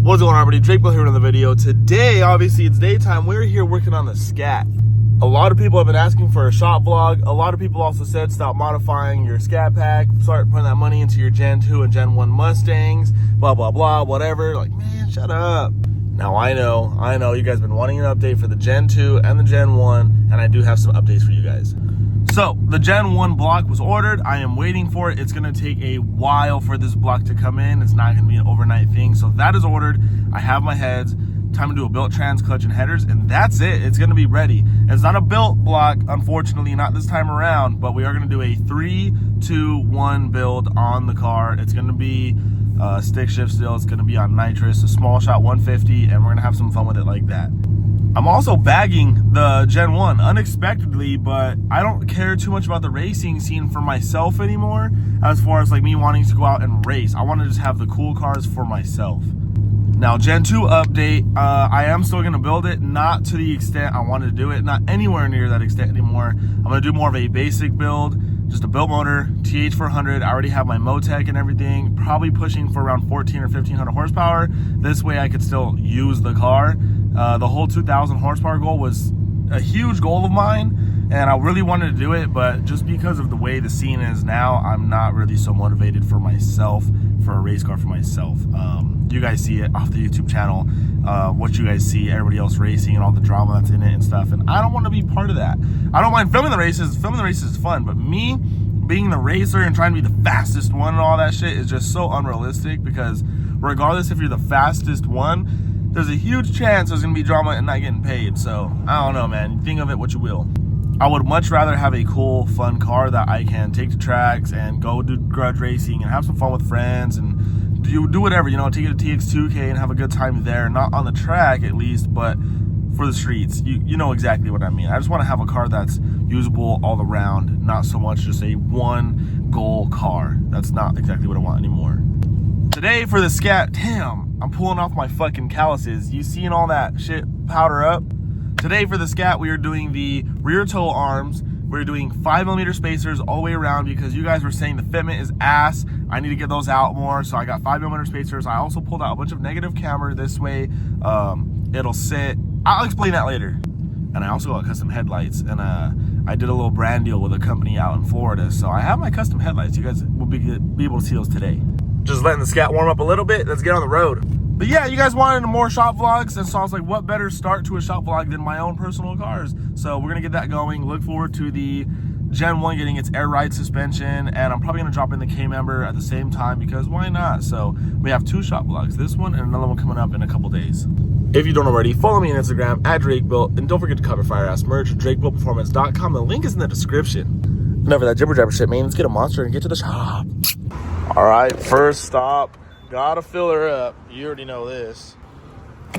What's going on, everybody? Drake Bill here in the video. Today, obviously, it's daytime. We're here working on the Scat. A lot of people have been asking for a shop vlog. A lot of people also said stop modifying your Scat pack, start putting that money into your Gen 2 and Gen 1 Mustangs, blah, blah, blah, whatever. Like, man, shut up. Now, I know you guys have been wanting an update for the Gen 2 and the Gen 1, and I do have some updates for you guys. So, the Gen 1 block was ordered. I am waiting for it. It's going to take a while for this block to come in. It's not going to be an overnight thing. So, that is ordered. I have my heads. Time to do a built trans, clutch, and headers, and that's it. It's going to be ready. It's not a built block, unfortunately, not this time around, but we are going to do a 3-2-1 build on the car. It's going to be stick shift still. It's going to be on nitrous, a small shot 150, and we're going to have some fun with it like that. I'm also bagging the Gen 1 unexpectedly, but I don't care too much about the racing scene for myself anymore as far as like me wanting to go out and race. I want to just have the cool cars for myself. Now, Gen 2 update, I am still going to build it, not to the extent I wanted to do it, not anywhere near that extent anymore. I'm going to do more of a basic build, just a built motor, TH400. I already have my Motec and everything, probably pushing for around 14 or 1500 horsepower. This way I could still use the car. The whole 2000 horsepower goal was a huge goal of mine, and I really wanted to do it, but just because of the way the scene is now, I'm not really so motivated for myself, for a race car for myself. You guys see it off the YouTube channel, what you guys see, everybody else racing and all the drama that's in it and stuff, and I don't want to be part of that. I don't mind filming the races. Filming the races is fun, but me being the racer and trying to be the fastest one and all that shit is just so unrealistic, because regardless if you're the fastest one, there's a huge chance there's gonna be drama and not getting paid. So I don't know, man. Think of it what you will. I would much rather have a cool, fun car that I can take to tracks and go do garage racing and have some fun with friends and do whatever, you know, take it to TX2K and have a good time there. Not on the track at least, but for the streets. You know exactly what I mean. I just want to have a car that's usable all around, not so much just a one goal car. That's not exactly what I want anymore. Today for the Scat, damn, I'm pulling off my fucking calluses. You seeing all that shit powder up? Today for the Scat, we are doing the rear toe arms. We're doing 5mm spacers all the way around because you guys were saying the fitment is ass. I need to get those out more, so I got 5mm spacers. I also pulled out a bunch of negative camber this way. It'll sit. I'll explain that later. And I also got custom headlights, and I did a little brand deal with a company out in Florida, so I have my custom headlights. You guys will be able to see those today. Just letting the Scat warm up a little bit. Let's get on the road. But yeah, you guys wanted more shop vlogs, and so I was like, what better start to a shop vlog than my own personal cars? So we're gonna get that going. Look forward to the Gen 1 getting its air ride suspension, and I'm probably gonna drop in the K-Member at the same time because why not? So we have 2 shop vlogs, this one and another one coming up in a couple days. If you don't already, follow me on Instagram at DrakeBuilt, and don't forget to cover fire-ass merch at DrakeBuiltPerformance.com. The link is in the description. Enough of that jibber jabber shit, man. Let's get a monster and get to the shop. All right, first stop. Gotta fill her up. You already know this.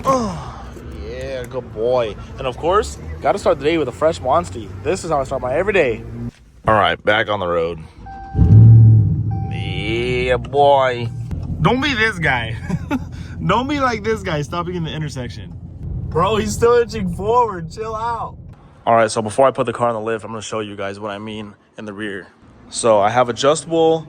Oh, yeah, good boy. And of course, gotta start the day with a fresh Monsty. This is how I start my every day. All right, back on the road. Yeah, boy. Don't be this guy. Don't be like this guy stopping in the intersection. Bro, he's still inching forward. Chill out. All right, so before I put the car on the lift, I'm gonna show you guys what I mean in the rear. So I have adjustable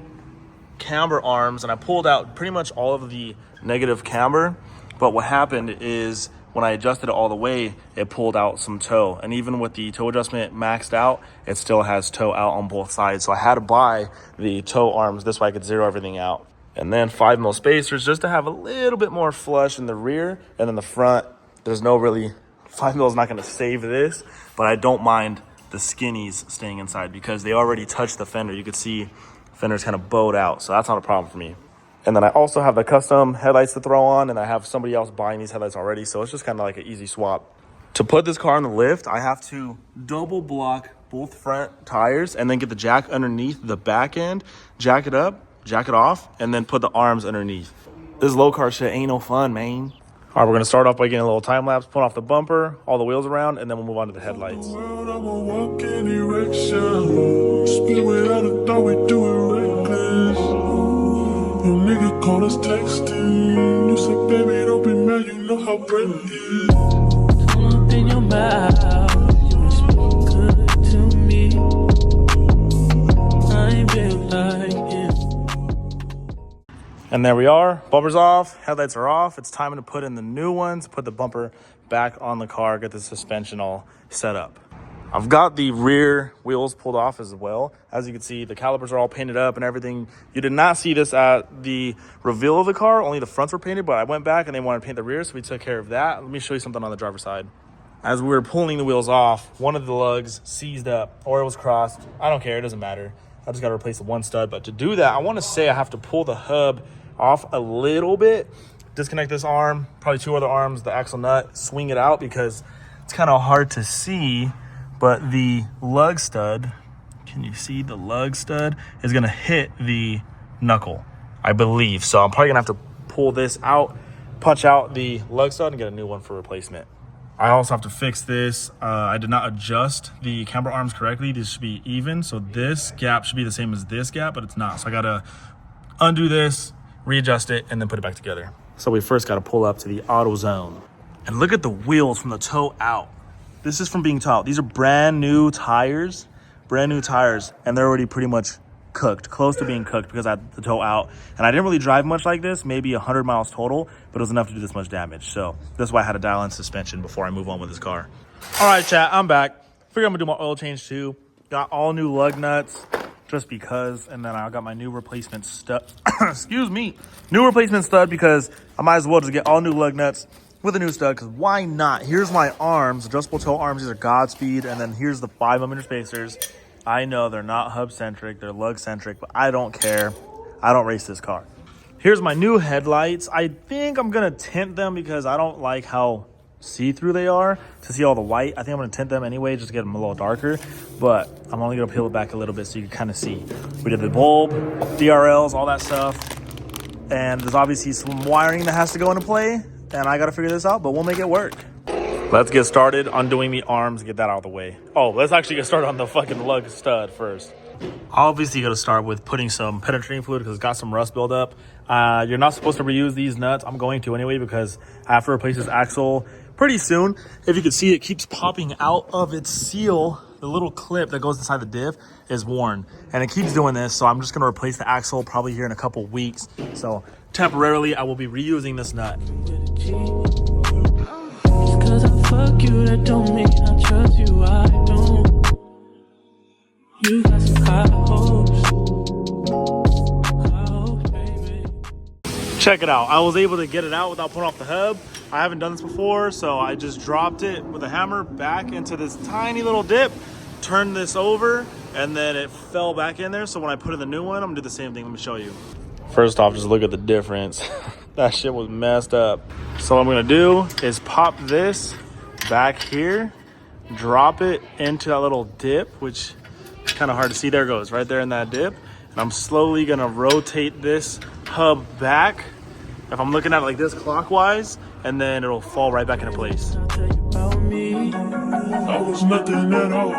camber arms, and I pulled out pretty much all of the negative camber, but what happened is when I adjusted it all the way, it pulled out some toe, and even with the toe adjustment maxed out, it still has toe out on both sides. So I had to buy the toe arms, this way I could zero everything out. And then 5mm spacers just to have a little bit more flush in the rear, and in the front there's no really, 5mm is not going to save this, but I don't mind the skinnies staying inside because they already touched the fender. You could see fender's kind of bowed out, so that's not a problem for me. And then I also have the custom headlights to throw on, and I have somebody else buying these headlights already, so it's just kind of like an easy swap. To put this car on the lift, I have to double block both front tires and then get the jack underneath the back end, jack it up, jack it off, and then put the arms underneath. This low car shit ain't no fun, man. All right, we're gonna start off by getting a little time lapse, put off the bumper, all the wheels around, and then we'll move on to the headlights. Nigga call us texting. you said, baby, don't be mad, you know how brave it is. Don't open your mouth, you speak good to me. I feel like it. And there we are, bumpers off, headlights are off. It's time to put in the new ones, put the bumper back on the car, get the suspension all set up. I've got the rear wheels pulled off as well. As you can see, the calipers are all painted up and everything. You did not see this at the reveal of the car, only the fronts were painted, but I went back and they wanted to paint the rear, so we took care of that. Let me show you something on the driver's side. As we were pulling the wheels off, one of the lugs seized up or it was crossed. I don't care, it doesn't matter. I just gotta replace the one stud, but to do that, I wanna say I have to pull the hub off a little bit, disconnect this arm, probably two other arms, the axle nut, swing it out because it's kind of hard to see, but the lug stud, can you see the lug stud is gonna hit the knuckle, I believe. So I'm probably gonna have to pull this out, punch out the lug stud and get a new one for replacement. I also have to fix this. I did not adjust the camber arms correctly. These should be even. So this gap should be the same as this gap, but it's not. So I gotta undo this, readjust it, and then put it back together. So we first gotta pull up to the auto zone. And look at the wheels from the toe out. This is from being towed. These are brand new tires, and they're already pretty much cooked, close to being cooked because I had the toe out. And I didn't really drive much like this, maybe 100 miles total, but it was enough to do this much damage. So that's why I had to dial in suspension before I move on with this car. All right, chat, I'm back. Figure I'm gonna do my oil change too. Got all new lug nuts just because, and then I got my new replacement stud, excuse me, new replacement stud because I might as well just get all new lug nuts with a new stud, because why not? Here's my arms, adjustable toe arms. These are Godspeed, and then here's the 5mm spacers. I know they're not hub-centric, they're lug-centric, but I don't care. I don't race this car. Here's my new headlights. I think I'm gonna tint them because I don't like how see-through they are to see all the white. I think I'm gonna tint them anyway, just to get them a little darker, but I'm only gonna peel it back a little bit so you can kind of see. We did the bulb, DRLs, all that stuff, and there's obviously some wiring that has to go into play, and I gotta figure this out, but we'll make it work. Let's get started undoing the arms, get that out of the way. Oh, let's actually get started on the fucking lug stud first. Obviously, you gotta start with putting some penetrating fluid because it's got some rust buildup. You're not supposed to reuse these nuts. I'm going to anyway because I have to replace this axle pretty soon. If you can see, it keeps popping out of its seal. The little clip that goes inside the diff is worn, and it keeps doing this, so I'm just gonna replace the axle probably here in a couple weeks. So temporarily, I will be reusing this nut. Cause I fuck you, that don't mean I trust you, I don't. You got some high hopes, baby. Check it out. I was able to get it out without pulling off the hub. I haven't done this before, so I just dropped it with a hammer back into this tiny little dip, turned this over, and then it fell back in there. So when I put in the new one, I'm gonna do the same thing. Let me show you. First off, just look at the difference. That shit was messed up. So what I'm gonna do is pop this back here, drop it into that little dip, which is kind of hard to see. There it goes, right there in that dip. And I'm slowly gonna rotate this hub back. If I'm looking at it like this clockwise, and then it'll fall right back into place. I was nothing at all.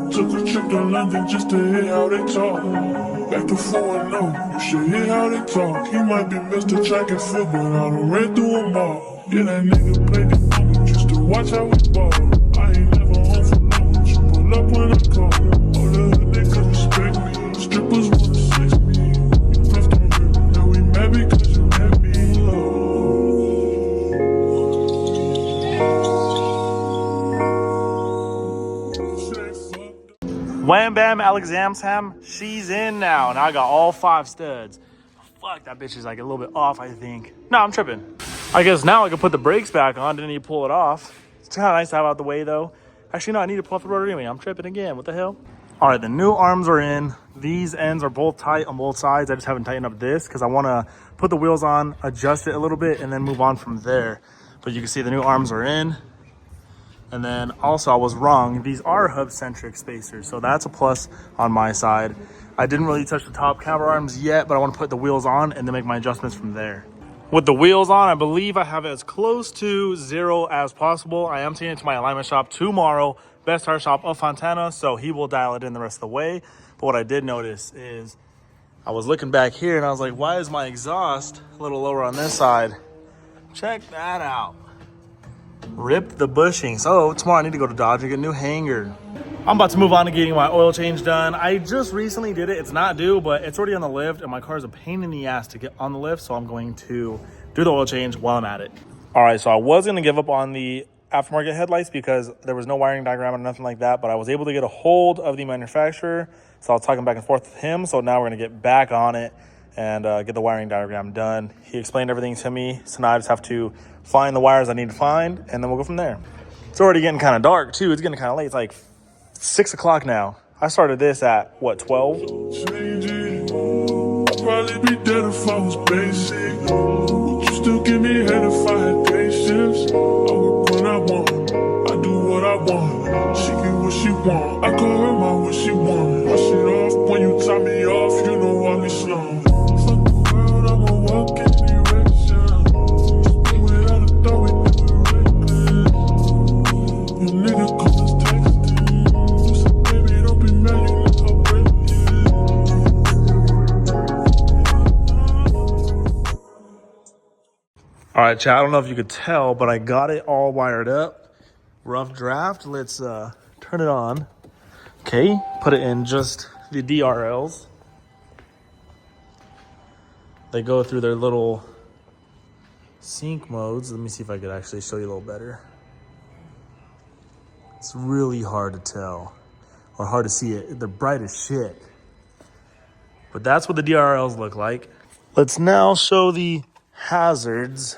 Took a trip to London just to hear how they talk. Back to 4-0, you should hear how they talk. He might be Mr. Track and Field, but I done ran through them all. Yeah, that nigga played the game just to watch how we ball. I ain't never home for long, you pull up when I call. All the hood niggas respect me, strippers wanna sex me. You left on me, now we mad because you let me low. Wham Bam Alexamsham, she's in now. Now I got all 5 studs. Fuck, that bitch is like a little bit off, I think. No, I'm tripping. I guess now I can put the brakes back on. Didn't need to pull it off. It's kind of nice to have out the way though. Actually, no, I need to pull off the rotor anyway. I'm tripping again. What the hell? All right, the new arms are in. These ends are both tight on both sides. I just haven't tightened up this because I want to put the wheels on, adjust it a little bit, and then move on from there. But you can see the new arms are in. And then also I was wrong. These are hub-centric spacers, so that's a plus on my side. I didn't really touch the top camber arms yet, but I want to put the wheels on and then make my adjustments from there. With the wheels on, I believe I have it as close to 0 as possible. I am taking it to my alignment shop tomorrow, best tire shop of Fontana, so he will dial it in the rest of the way. But what I did notice is I was looking back here and I was like, why is my exhaust a little lower on this side Check that out. Rip the bushing. So tomorrow I need to go to Dodge and get a new hanger. I'm about to move on to getting my oil change done. I just recently did it. It's not due, but it's already on the lift, and my car is a pain in the ass to get on the lift, so I'm going to do the oil change while I'm at it. All right, so I was gonna give up on the aftermarket headlights because there was no wiring diagram or nothing like that, but I was able to get a hold of the manufacturer, so I was talking back and forth with him, so now we're gonna get back on it and get the wiring diagram done. He explained everything to me, so now I just have to find the wires I need to find, and then we'll go from there. It's already getting kind of dark too. It's getting kind of late. It's like 6 o'clock now. I started this at what, 12? Probably be dead if I was basic. Would you still give me head if I had patience? I work when I want, I do what I want. She get what she want, I call her my what she want. Wash it off when you tie me off, you know I'll be slow. Fuck the world, I'ma walk in direction. Do it out of thought, we do it reckless. You nigga call us texting. You said baby don't be mad, you need to break it. All right, chat, I don't know if you could tell, but I got it all wired up. Rough draft. Let's turn it on. Okay, put it in just the DRLs. They go through their little sync modes. Let me see if I could actually show you a little better. It's really hard to tell, or hard to see it. They're bright as shit. But that's what the DRLs look like. Let's now show the hazards.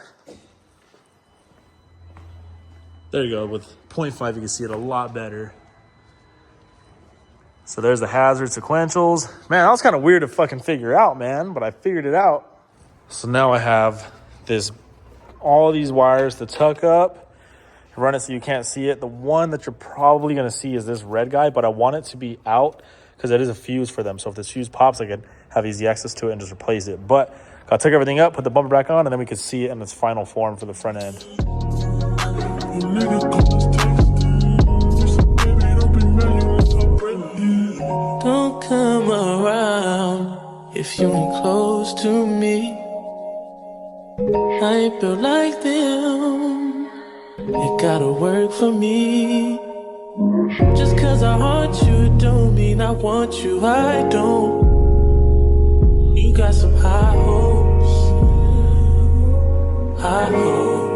There you go. With 0.5, you can see it a lot better. So there's the hazard sequentials. Man, that was kind of weird to fucking figure out, man, but I figured it out. So now I have all these wires to tuck up, run it so you can't see it. The one that you're probably going to see is this red guy, but I want it to be out because it is a fuse for them. So if this fuse pops, I could have easy access to it and just replace it. But I'll take everything up, put the bumper back on, and then we can see it in its final form for the front end. Don't come around if you ain't close to me. I ain't built like them. It gotta work for me. Just cause I want you don't mean I want you. I don't. You got some high hopes. High hopes.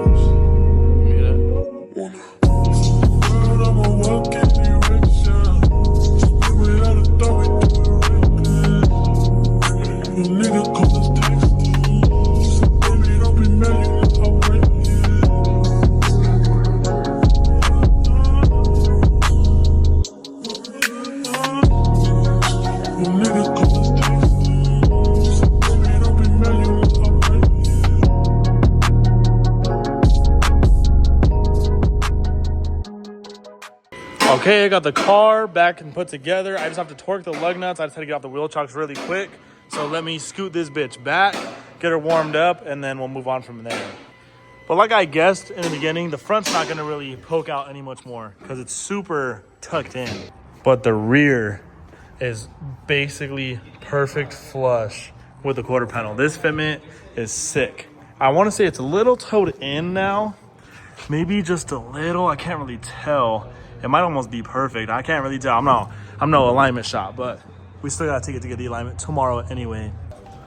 Okay, I got the car back and put together. I just have to torque the lug nuts. I just had to get off the wheel chocks really quick. So let me scoot this bitch back, get her warmed up, and then we'll move on from there. But like I guessed in the beginning, the front's not gonna really poke out any much more because it's super tucked in. But the rear is basically perfect flush with the quarter panel. This fitment is sick. I wanna say it's a little towed in now. Maybe just a little, I can't really tell. It might almost be perfect. I can't really tell. I'm no alignment shop, but we still gotta take it to get the alignment tomorrow anyway.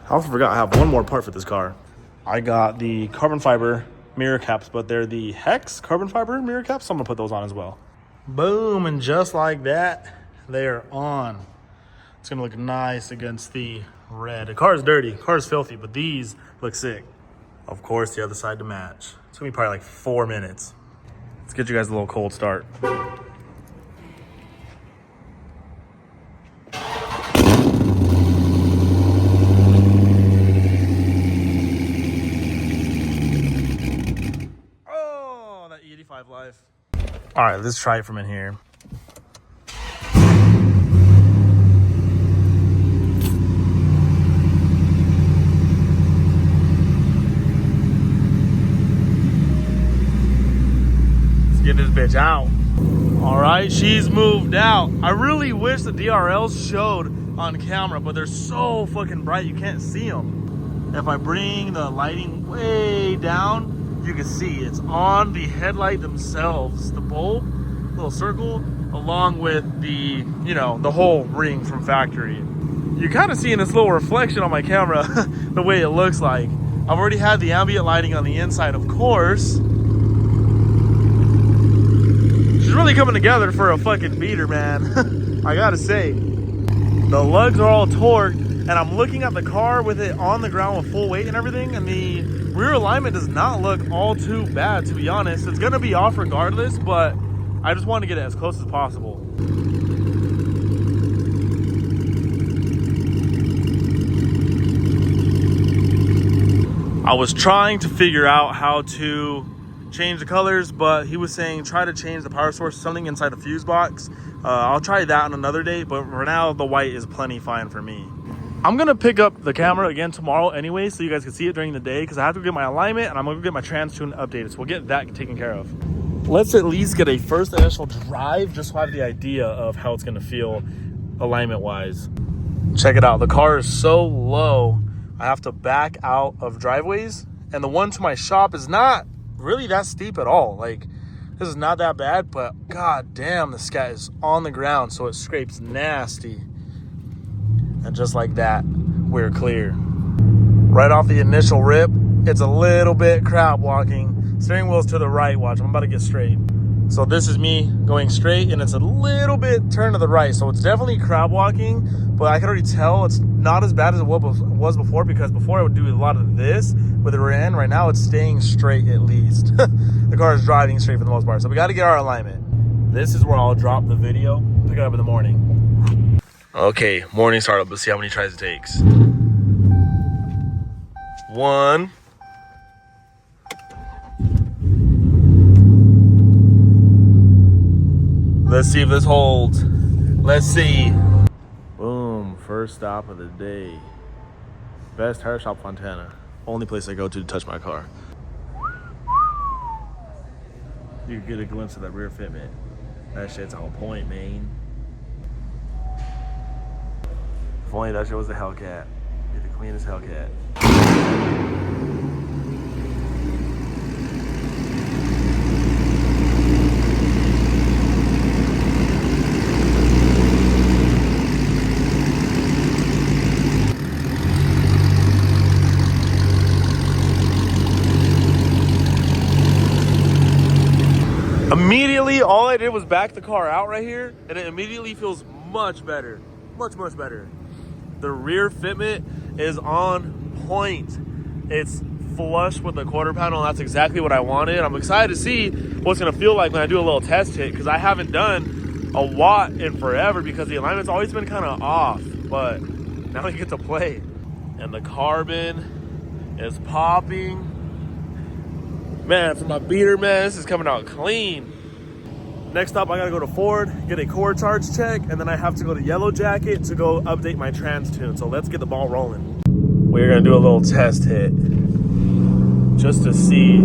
I also forgot I have one more part for this car. I got the carbon fiber mirror caps, but they're the Hex carbon fiber mirror caps. So I'm gonna put those on as well. Boom, and just like that, they are on. It's gonna look nice against the red. The car is dirty, the car is filthy, but these look sick. Of course, the other side to match. It's gonna be probably like 4 minutes. Let's get you guys a little cold start. Oh, that E85 life. All right, let's try it from in here. Get this bitch out. All right, she's moved out. I really wish the DRLs showed on camera, but they're so fucking bright you can't see them. If I bring the lighting way down, you can see it's on the headlight themselves, the bulb, little circle, along with the, you know, the whole ring from factory. You're kind of seeing this little reflection on my camera, the way it looks like. I've already had the ambient lighting on the inside, of course. She's really coming together for a fucking beater, man. I gotta say. The lugs are all torqued, and I'm looking at the car with it on the ground with full weight and everything, and the rear alignment does not look all too bad, to be honest. It's gonna be off regardless, but I just want to get it as close as possible. I was trying to figure out how to change the colors, but he was saying try to change the power source, something inside the fuse box. I'll try that on another day, but for now the white is plenty fine for me. I'm gonna pick up the camera again tomorrow anyway, so you guys can see it during the day, because I have to get my alignment and I'm gonna get my trans tune updated, so we'll get that taken care of. Let's at least get a first initial drive, just so I have the idea of how it's gonna feel alignment wise. Check it out, the car is so low I have to back out of driveways, and the one to my shop is not really that steep at all. Like, this is not that bad, but god damn, the Scat is on the ground, so it scrapes nasty. And just like that, we're clear. Right off the initial rip, it's a little bit crab walking. Steering wheel's to the right, watch, I'm about to get straight. So this is me going straight, and it's a little bit turned to the right, so it's definitely crab walking, but I can already tell it's not as bad as it was before, because before I would do a lot of this with the rear end. Right now it's staying straight at least. The car is driving straight for the most part, so we got to get our alignment. This is where I'll drop the video, pick it up in the morning. Okay, morning startup. Let's see how many tries it takes. 1. Let's see if this holds. Let's see. Boom, first stop of the day. Best tire shop, Fontana. Only place I go to touch my car. You can get a glimpse of that rear fitment. That shit's on point, man. If only that shit was a Hellcat. Be the cleanest Hellcat. Immediately, all I did was back the car out right here, and it immediately feels much better. Much better. The rear fitment is on point. It's flush with the quarter panel, and that's exactly what I wanted. I'm excited to see what's gonna feel like when I do a little test hit, because I haven't done a watt in forever because the alignment's always been kind of off, but now we get to play. And the carbon is popping. Man, for my beater, man, this is coming out clean. Next up, I gotta go to Ford, get a core charge check, and then I have to go to Yellow Jacket to go update my trans tune. So let's get the ball rolling. We're gonna do a little test hit just to see.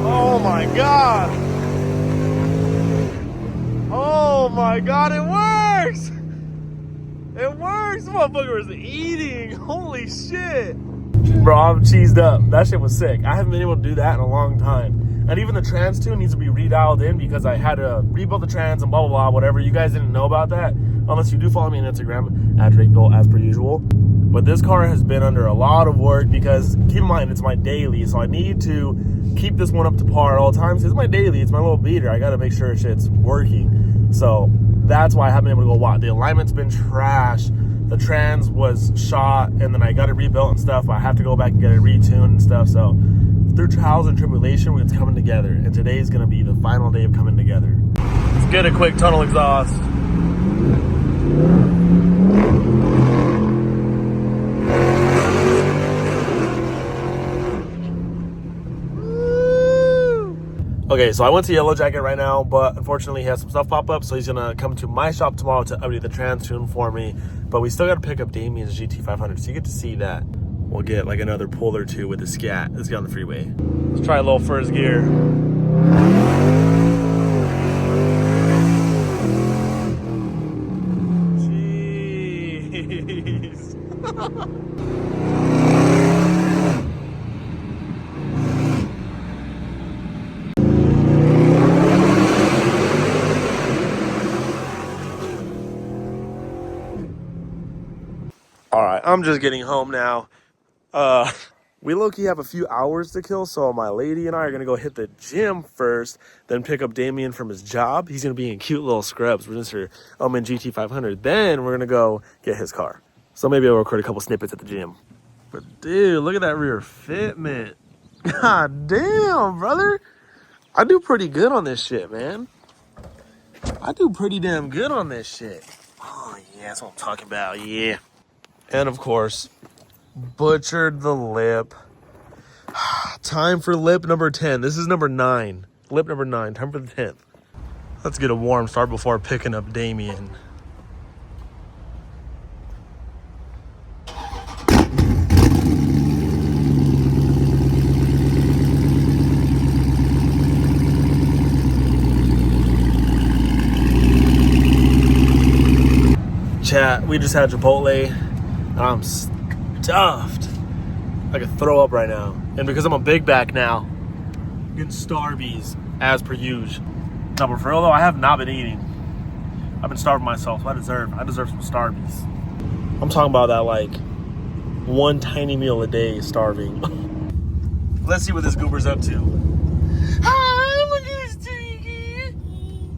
Oh my God. Oh my God, it works. It works. This motherfucker is eating. Holy shit. Bro, I'm cheesed up. That shit was sick. I haven't been able to do that in a long time. And even the trans tune needs to be redialed in, because I had to rebuild the trans and blah, blah, blah, whatever. You guys didn't know about that, unless you do follow me on Instagram, at DrakeBuilt, as per usual. But this car has been under a lot of work, because keep in mind, it's my daily. So I need to keep this one up to par at all times. It's my daily. It's my little beater. I got to make sure shit's working. So that's why I haven't been able to go watt. The alignment's been trash. The trans was shot, and then I got it rebuilt and stuff. But I have to go back and get it retuned and stuff. So through trials and tribulation, it's coming together. And today's going to be the final day of coming together. Let's get a quick tunnel exhaust. Okay, so I went to Yellow Jacket right now, but unfortunately he has some stuff pop up, so he's gonna come to my shop tomorrow to update the trans tune for me. But we still gotta pick up Damien's GT500, so you get to see that. We'll get like another pull or two with the Scat. Let's get on the freeway. Let's try a little first gear. Jeez. All right, I'm just getting home now. We low-key have a few hours to kill, so my lady and I are gonna go hit the gym first, then pick up Damien from his job. He's gonna be in cute little scrubs, Mr. Omen GT500. Then we're gonna go get his car. So maybe I'll record a couple snippets at the gym. But dude, look at that rear fitment. God damn, brother. I do pretty good on this shit, man. I do pretty damn good on this shit. Oh yeah, that's what I'm talking about, yeah. And of course, butchered the lip. Time for lip number 10. This is number 9. Lip number 9. Time for the 10th. Let's get a warm start before picking up Damien. Chat, we just had Chipotle. I'm stuffed. I could throw up right now. And because I'm a big back now, I'm getting Starbies as per usual. No, but for real though, I have not been eating. I've been starving myself, so I deserve some Starbies. I'm talking about that like one tiny meal a day starving. Let's see what this goober's up to. Hi, look at this thing.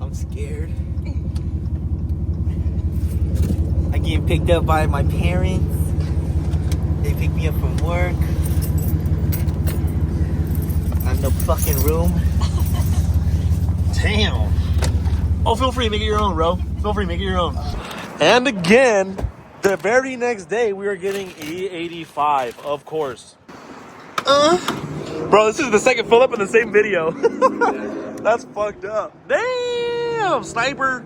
I'm scared. I get picked up by my parents. They pick me up from work. I have no fucking room. Damn. Oh, feel free to make it your own, bro. Feel free to make it your own. And again, the very next day, we are getting E85, of course. Bro, this is the second fill up in the same video. That's fucked up. Damn, sniper.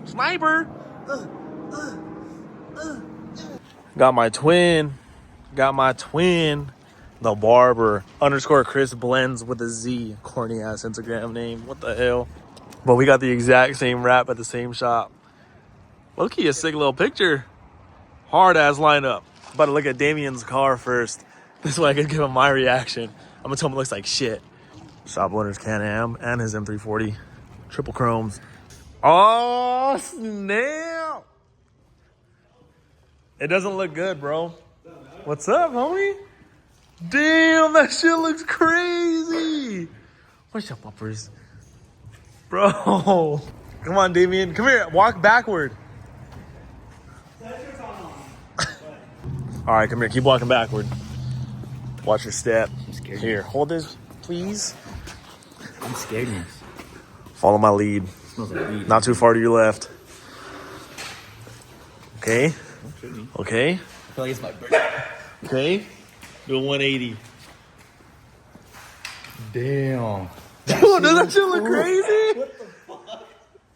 Got my twin, the barber, _ Chris Blends with a Z, corny ass Instagram name. What the hell? But we got the exact same wrap at the same shop. Low-key a sick little picture. Hard ass lineup. About to look at Damien's car first. This way I can give him my reaction. I'm gonna tell him it looks like shit. Shop owner's Can-Am and his M340. Triple chromes. Oh, snap. It doesn't look good, bro. What's up, homie? Damn, that shit looks crazy. What's up, uppers? Bro. Come on, Damien. Come here. Walk backward. All right, come here. Keep walking backward. Watch your step. I'm scared. Here, hold this, please. I'm scared. Follow my lead. Smells like weed. Not too far to your left. Okay. Okay. I feel like it's my birthday. Okay. Do a 180. Damn. Dude, doesn't that shit look crazy? What the fuck?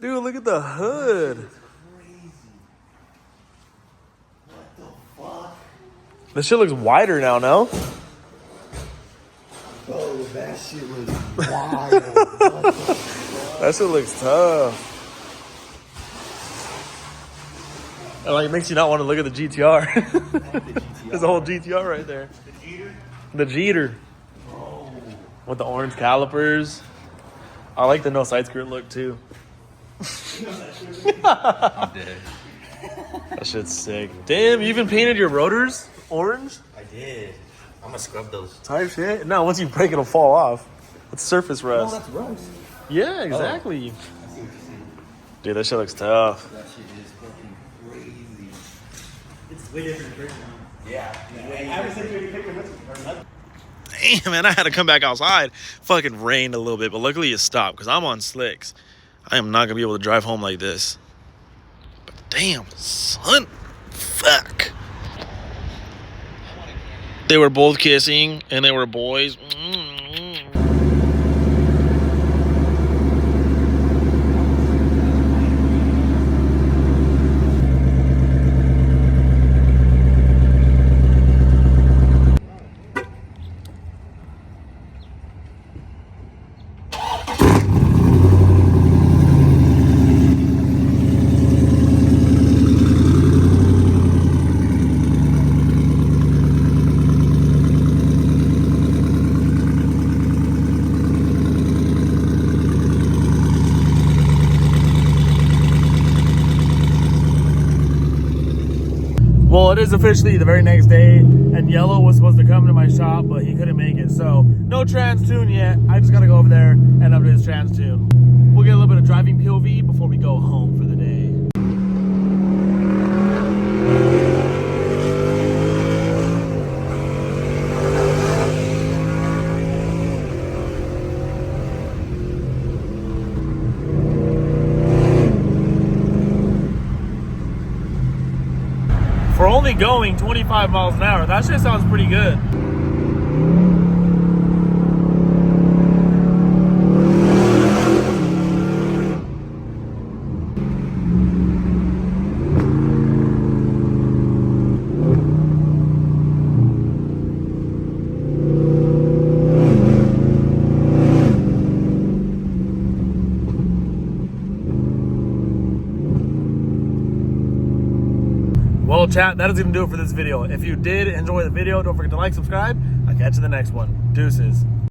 Dude, look at the hood. What the fuck? This shit looks wider now, no? Oh, that shit was wild. That shit looks tough. It like makes you not want to look at the GTR. There's a whole GTR right there. The Jeter? The Jeter. Oh. With the orange calipers. I like the no side skirt look too. I'm dead. That shit's sick. Damn, you even painted your rotors orange? I did. I'm gonna scrub those. Type shit. No, once you break it'll fall off. It's surface rust. Oh, that's rust. Yeah, exactly. I see what you're saying. Dude, that shit looks tough. That shit is fucking crazy. It's way different in person. Yeah. Damn, man, I had to come back outside. Fucking rained a little bit, but luckily it stopped because I'm on slicks. I am not going to be able to drive home like this. But damn, son. Fuck. They were both kissing, and they were boys. Well, it is officially the very next day, and Yellow was supposed to come to my shop, but he couldn't make it. So no trans tune yet. I just gotta go over there and update his trans tune. We'll get a little bit of driving POV before we go home for the day. For only going 25 miles an hour, that shit sounds pretty good. Well, chat, that is going to do it for this video. If you did enjoy the video, don't forget to like, subscribe. I'll catch you in the next one. Deuces.